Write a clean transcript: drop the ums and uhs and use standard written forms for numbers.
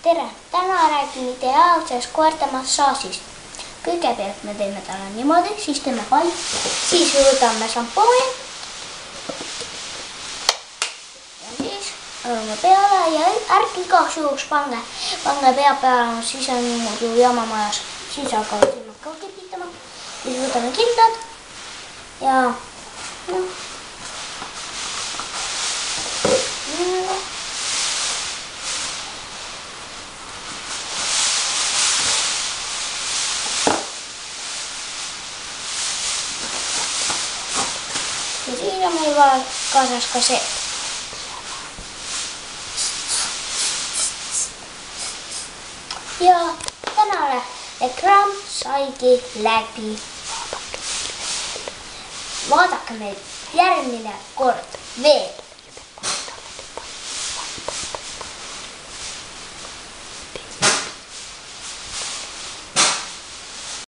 Tere! Tänään räägin ideaalsest koertemassaasist. Kõigepealt me teeme talle niimoodi, siis teeme palli, siis võtame šampooni ja siis õlume peale ja ärge igaks juhuks pange pea peale, siis on muidu jama majas, siis hakkavad silmad ka kipitama. Siis võtame kindlad ja ja siin on meil kaasas ka see. Ja tänane ekraan saigi läbi. Vaadake meid järgmine kord veel.